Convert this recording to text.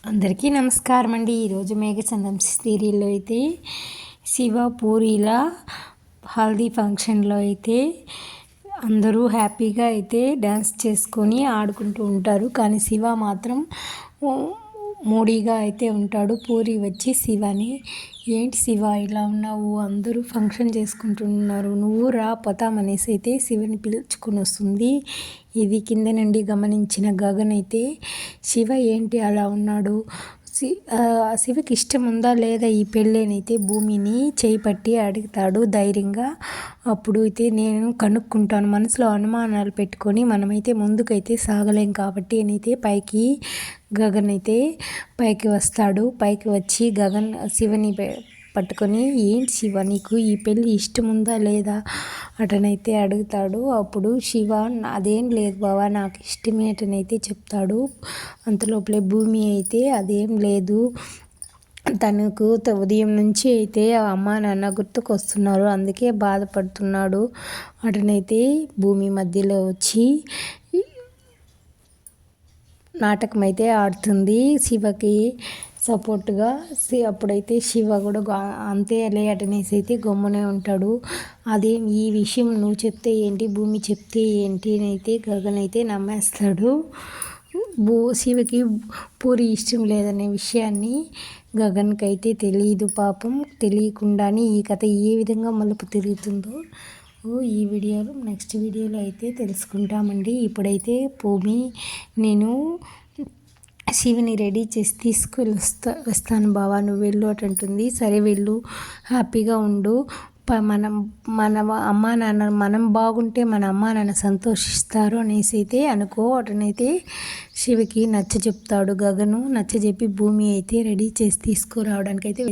అందరికీ నమస్కారం అండి. ఈరోజు మేఘచందం సీరియల్లో అయితే శివ పూరీల హల్దీ ఫంక్షన్లో అయితే అందరూ హ్యాపీగా అయితే డ్యాన్స్ చేసుకొని ఆడుకుంటూ ఉంటారు. కానీ శివ మాత్రం మూడీగా అయితే ఉంటాడు. పూరి వచ్చి శివని, ఏంటి శివ ఇలా ఉన్నావు, అందరూ ఫంక్షన్ చేసుకుంటున్నారు, నువ్వు రా పోతాం అనేసి అయితే శివని పిలుచుకొని వస్తుంది. ఇది కింద నుండి గమనించిన గగన్ అయితే శివ ఏంటి అలా ఉన్నాడు, శివకి ఇష్టం ఉందా లేదా ఈ పెళ్ళేనైతే భూమిని చేయి పట్టి అడుగుతాడు ధైర్యంగా. అప్పుడు అయితే నేను కనుక్కుంటాను, మనసులో అనుమానాలు పెట్టుకొని మనమైతే ముందుకైతే సాగలేం కాబట్టి అయితే గగన్ అయితే పైకి వస్తాడు. పైకి వచ్చి గగన్ శివని పట్టుకొని, ఏంటి శివ నీకు ఈ పెళ్ళి ఇష్టం ఉందా లేదా అటనైతే అడుగుతాడు. అప్పుడు శివ అదేం లేదు బావా, నాకు ఇష్టమే అటనైతే చెప్తాడు. అంతలోపలే భూమి అయితే అదేం లేదు, తనకు ఉదయం నుంచి అయితే అమ్మ నాన్న గుర్తుకొస్తున్నారు, అందుకే బాధపడుతున్నాడు అటనైతే భూమి మధ్యలో వచ్చి నాటకం అయితే ఆడుతుంది శివకి సపోర్ట్గా. అప్పుడైతే శివ కూడా అంతేలే అటనేసి అయితే గమ్మునే ఉంటాడు. అదే ఈ విషయం నువ్వు చెప్తే ఏంటి, భూమి చెప్తే ఏంటి అని అయితే గగన్ అయితే నమ్మేస్తాడు. శివకి పూరి ఇష్టం లేదనే విషయాన్ని గగన్కి అయితే తెలియదు. పాపం తెలియకుండానే ఈ కథ ఏ విధంగా మలుపు తిరుగుతుందో ఈ వీడియోలో నెక్స్ట్ వీడియోలో అయితే తెలుసుకుంటామండి. ఇప్పుడైతే భూమి నేను శివని రెడీ చేసి తీసుకుని వస్తాను బావా, నువ్వు వెళ్ళు అంటుంది. సరే వెళ్ళు, హ్యాపీగా ఉండు, మన అమ్మా నాన్న మనం బాగుంటే మన అమ్మా నాన్న సంతోషిస్తారు అనేసి అయితే అనుకో అటనైతే శివకి నచ్చ చెప్తాడు గగను. నచ్చ చెప్పి భూమి అయితే రెడీ చేసి తీసుకురావడానికి అయితే